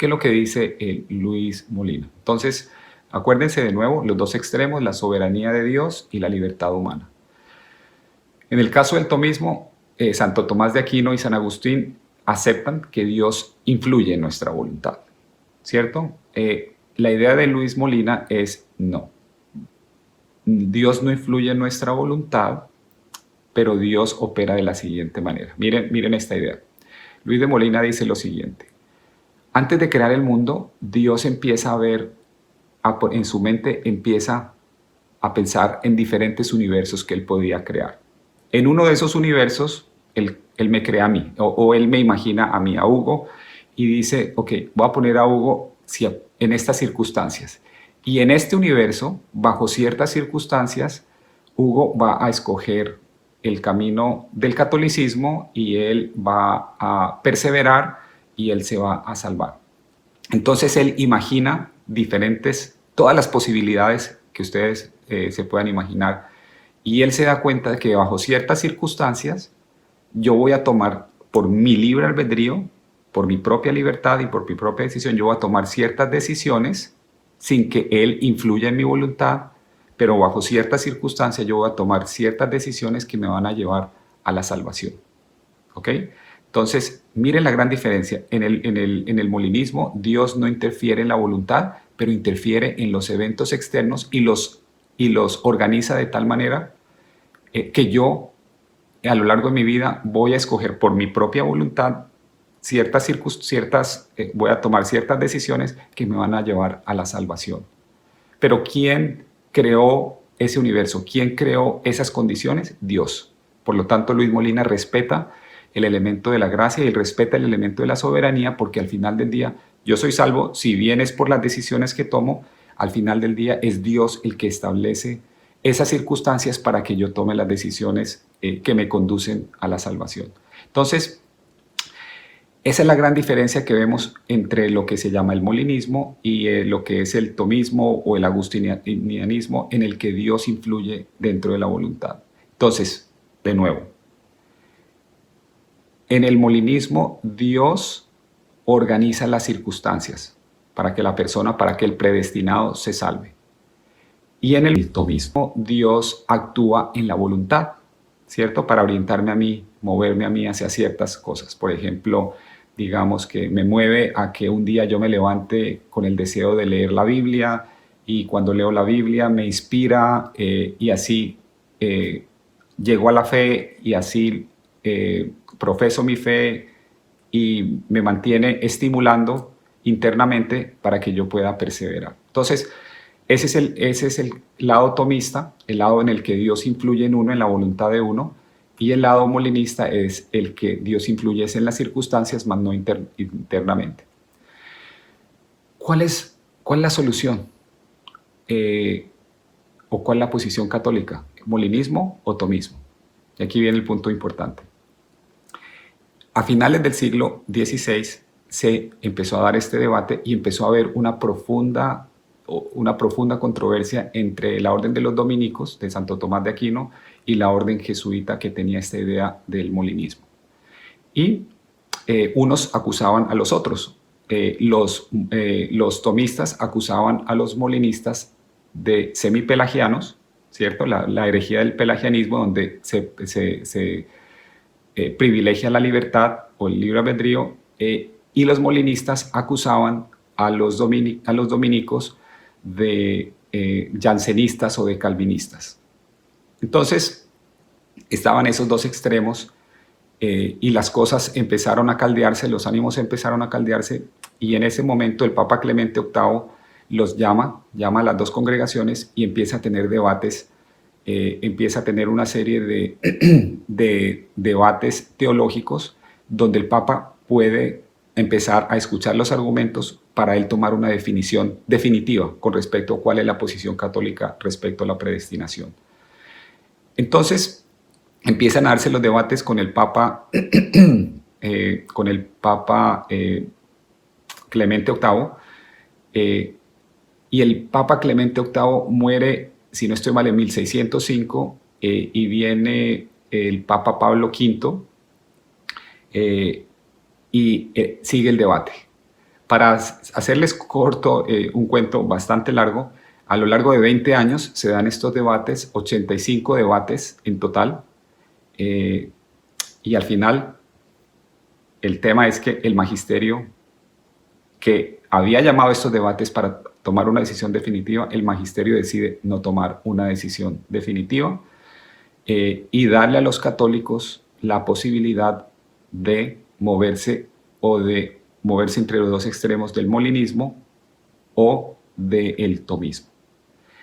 ¿Qué es lo que dice Luis Molina? Entonces, acuérdense de nuevo, los dos extremos, la soberanía de Dios y la libertad humana. En el caso del tomismo, Santo Tomás de Aquino y San Agustín aceptan que Dios influye en nuestra voluntad, ¿cierto? La idea de Luis Molina es no. Dios no influye en nuestra voluntad, pero Dios opera de la siguiente manera. Miren esta idea. Luis de Molina dice lo siguiente. Antes de crear el mundo, Dios empieza a ver, en su mente empieza a pensar en diferentes universos que él podía crear. En uno de esos universos, él me crea a mí, o él me imagina a mí, a Hugo, y dice, ok, voy a poner a Hugo en estas circunstancias. Y en este universo, bajo ciertas circunstancias, Hugo va a escoger el camino del catolicismo y él va a perseverar y él se va a salvar. Entonces él imagina todas las posibilidades que ustedes se puedan imaginar y él se da cuenta de que bajo ciertas circunstancias yo voy a tomar por mi libre albedrío, por mi propia libertad y por mi propia decisión, yo voy a tomar ciertas decisiones sin que él influya en mi voluntad, pero bajo ciertas circunstancias yo voy a tomar ciertas decisiones que me van a llevar a la salvación. ¿Ok? Entonces, miren la gran diferencia. En el molinismo, Dios no interfiere en la voluntad, pero interfiere en los eventos externos y los organiza de tal manera que yo, a lo largo de mi vida, voy a escoger por mi propia voluntad voy a tomar ciertas decisiones que me van a llevar a la salvación. Pero ¿quién creó ese universo? ¿Quién creó esas condiciones? Dios. Por lo tanto, Luis Molina respeta el elemento de la gracia y respeta el elemento de la soberanía, porque al final del día yo soy salvo, si bien es por las decisiones que tomo, al final del día es Dios el que establece esas circunstancias para que yo tome las decisiones que me conducen a la salvación. Entonces, esa es la gran diferencia que vemos entre lo que se llama el molinismo y lo que es el tomismo o el agustinianismo, en el que Dios influye dentro de la voluntad. Entonces, de nuevo, en el molinismo Dios organiza las circunstancias para que la persona, para que el predestinado se salve. Y en el tomismo Dios actúa en la voluntad, ¿cierto? Para orientarme a mí, moverme a mí hacia ciertas cosas. Por ejemplo, digamos que me mueve a que un día yo me levante con el deseo de leer la Biblia y cuando leo la Biblia me inspira y así llego a la fe y así profeso mi fe y me mantiene estimulando internamente para que yo pueda perseverar. Entonces, ese es el lado tomista, el lado en el que Dios influye en uno, en la voluntad de uno, y el lado molinista es el que Dios influye en las circunstancias, más no internamente. ¿Cuál es la solución? ¿O cuál es la posición católica? ¿Molinismo o tomismo? Y aquí viene el punto importante. A finales del siglo XVI se empezó a dar este debate y empezó a haber una profunda controversia entre la orden de los dominicos, de Santo Tomás de Aquino, y la orden jesuita que tenía esta idea del molinismo. Y unos acusaban a los otros. Los tomistas acusaban a los molinistas de semipelagianos, ¿cierto? La herejía del pelagianismo, donde se privilegia la libertad o el libre albedrío, y los molinistas acusaban a los dominicos de jansenistas o de calvinistas. Entonces, estaban esos dos extremos y las cosas empezaron a caldearse, los ánimos empezaron a caldearse, y en ese momento el Papa Clemente VIII los llama a las dos congregaciones y empieza a tener debates, empieza a tener una serie de debates teológicos donde el Papa puede empezar a escuchar los argumentos para él tomar una definición definitiva con respecto a cuál es la posición católica respecto a la predestinación. Entonces empiezan a darse los debates con el Papa, Clemente VIII, y el Papa Clemente VIII muere, si no estoy mal, en 1605, y viene el Papa Pablo V y sigue el debate. Para hacerles corto un cuento bastante largo, a lo largo de 20 años se dan estos debates, 85 debates en total, eh, y al final el tema es que el magisterio que había llamado a estos debates para tomar una decisión definitiva, el magisterio decide no tomar una decisión definitiva y darle a los católicos la posibilidad de moverse o de moverse entre los dos extremos del molinismo o del tomismo.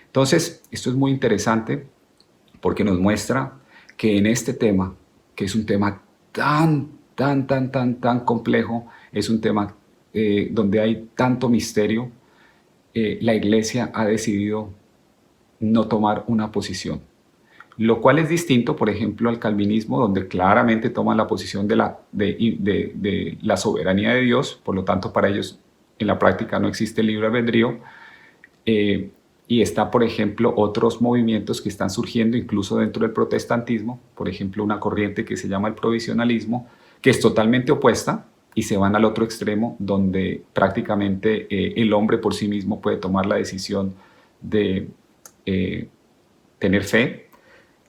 Entonces, esto es muy interesante porque nos muestra que en este tema, que es un tema tan complejo, es un tema donde hay tanto misterio, la Iglesia ha decidido no tomar una posición. Lo cual es distinto, por ejemplo, al calvinismo, donde claramente toman la posición de la soberanía de Dios, por lo tanto para ellos en la práctica no existe libre albedrío, y está, por ejemplo, otros movimientos que están surgiendo incluso dentro del protestantismo, por ejemplo, una corriente que se llama el provisionalismo, que es totalmente opuesta, y se van al otro extremo, donde prácticamente el hombre por sí mismo puede tomar la decisión de tener fe,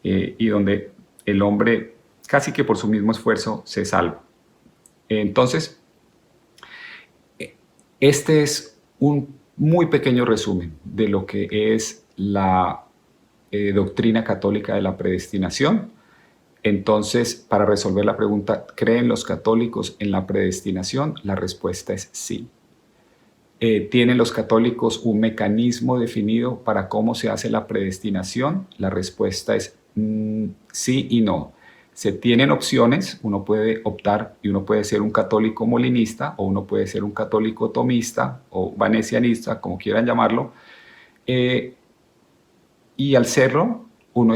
y donde el hombre casi que por su mismo esfuerzo se salva. Entonces, este es un muy pequeño resumen de lo que es la doctrina católica de la predestinación. Entonces, para resolver la pregunta, ¿creen los católicos en la predestinación? La respuesta es sí. ¿Tienen los católicos un mecanismo definido para cómo se hace la predestinación? La respuesta es sí y no. Se tienen opciones, uno puede optar y uno puede ser un católico molinista o uno puede ser un católico tomista o vanesianista, como quieran llamarlo. Y al serlo, uno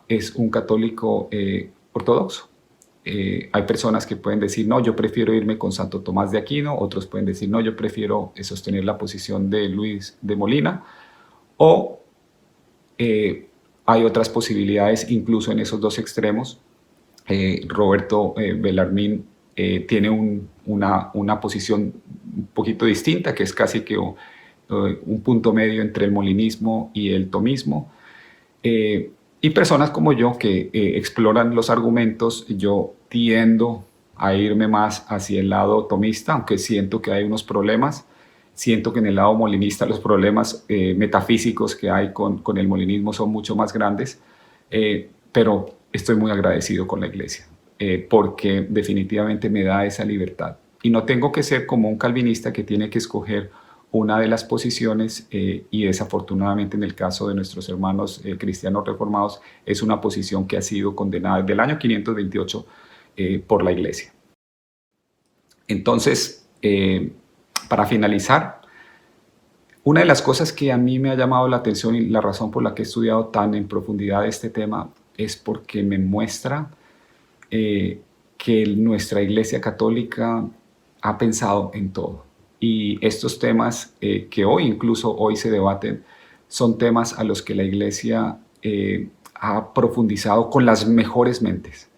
es un católico ortodoxo. Hay personas que pueden decir, no, yo prefiero irme con Santo Tomás de Aquino, otros pueden decir, no, yo prefiero sostener la posición de Luis de Molina, o hay otras posibilidades incluso en esos dos extremos. Roberto Bellarmín tiene una posición un poquito distinta, que es casi que un punto medio entre el molinismo y el tomismo. Y personas como yo que exploran los argumentos, yo tiendo a irme más hacia el lado tomista, aunque siento que hay unos problemas. Siento que en el lado molinista los problemas metafísicos que hay con el molinismo son mucho más grandes, pero estoy muy agradecido con la Iglesia, porque definitivamente me da esa libertad. Y no tengo que ser como un calvinista que tiene que escoger una de las posiciones, y desafortunadamente en el caso de nuestros hermanos cristianos reformados, es una posición que ha sido condenada desde el año 528 por la Iglesia. Entonces, para finalizar, una de las cosas que a mí me ha llamado la atención y la razón por la que he estudiado tan en profundidad este tema es porque me muestra que nuestra Iglesia Católica ha pensado en todo. Y estos temas que incluso hoy se debaten, son temas a los que la Iglesia ha profundizado con las mejores mentes.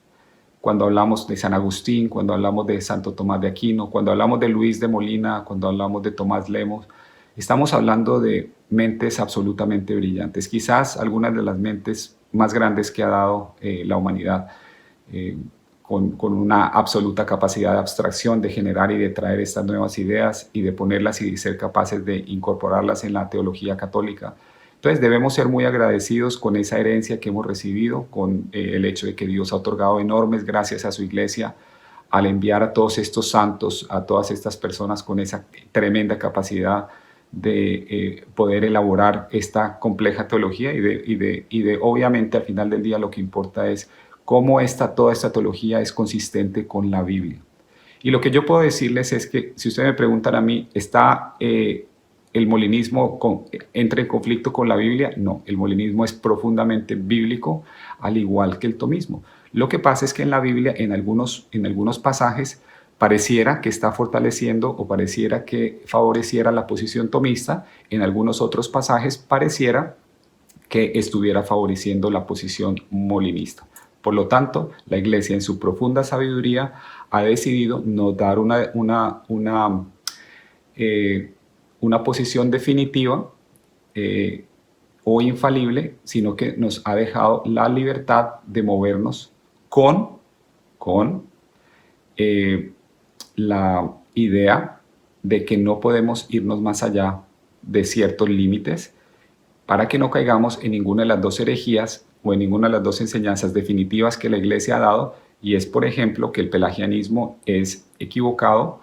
Cuando hablamos de San Agustín, cuando hablamos de Santo Tomás de Aquino, cuando hablamos de Luis de Molina, cuando hablamos de Tomás Lemos, estamos hablando de mentes absolutamente brillantes. Quizás algunas de las mentes más grandes que ha dado la humanidad, con una absoluta capacidad de abstracción, de generar y de traer estas nuevas ideas y de ponerlas y ser capaces de incorporarlas en la teología católica. Entonces debemos ser muy agradecidos con esa herencia que hemos recibido, con el hecho de que Dios ha otorgado enormes gracias a su Iglesia al enviar a todos estos santos, a todas estas personas con esa tremenda capacidad de poder elaborar esta compleja teología y de obviamente al final del día lo que importa es cómo toda esta teología es consistente con la Biblia. Y lo que yo puedo decirles es que, si ustedes me preguntan a mí, ¿está el molinismo entra en conflicto con la Biblia? No, el molinismo es profundamente bíblico, al igual que el tomismo. Lo que pasa es que en la Biblia, en algunos pasajes, pareciera que está fortaleciendo o pareciera que favoreciera la posición tomista, en algunos otros pasajes pareciera que estuviera favoreciendo la posición molinista. Por lo tanto, la Iglesia en su profunda sabiduría ha decidido no dar una una posición definitiva o infalible, sino que nos ha dejado la libertad de movernos con la idea de que no podemos irnos más allá de ciertos límites para que no caigamos en ninguna de las dos herejías o en ninguna de las dos enseñanzas definitivas que la Iglesia ha dado, y es, por ejemplo, que el pelagianismo es equivocado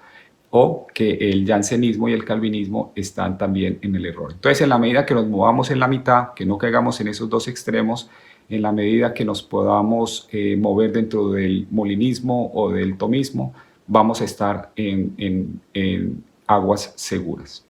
o que el jansenismo y el calvinismo están también en el error. Entonces, en la medida que nos movamos en la mitad, que no caigamos en esos dos extremos, en la medida que nos podamos mover dentro del molinismo o del tomismo, vamos a estar en aguas seguras.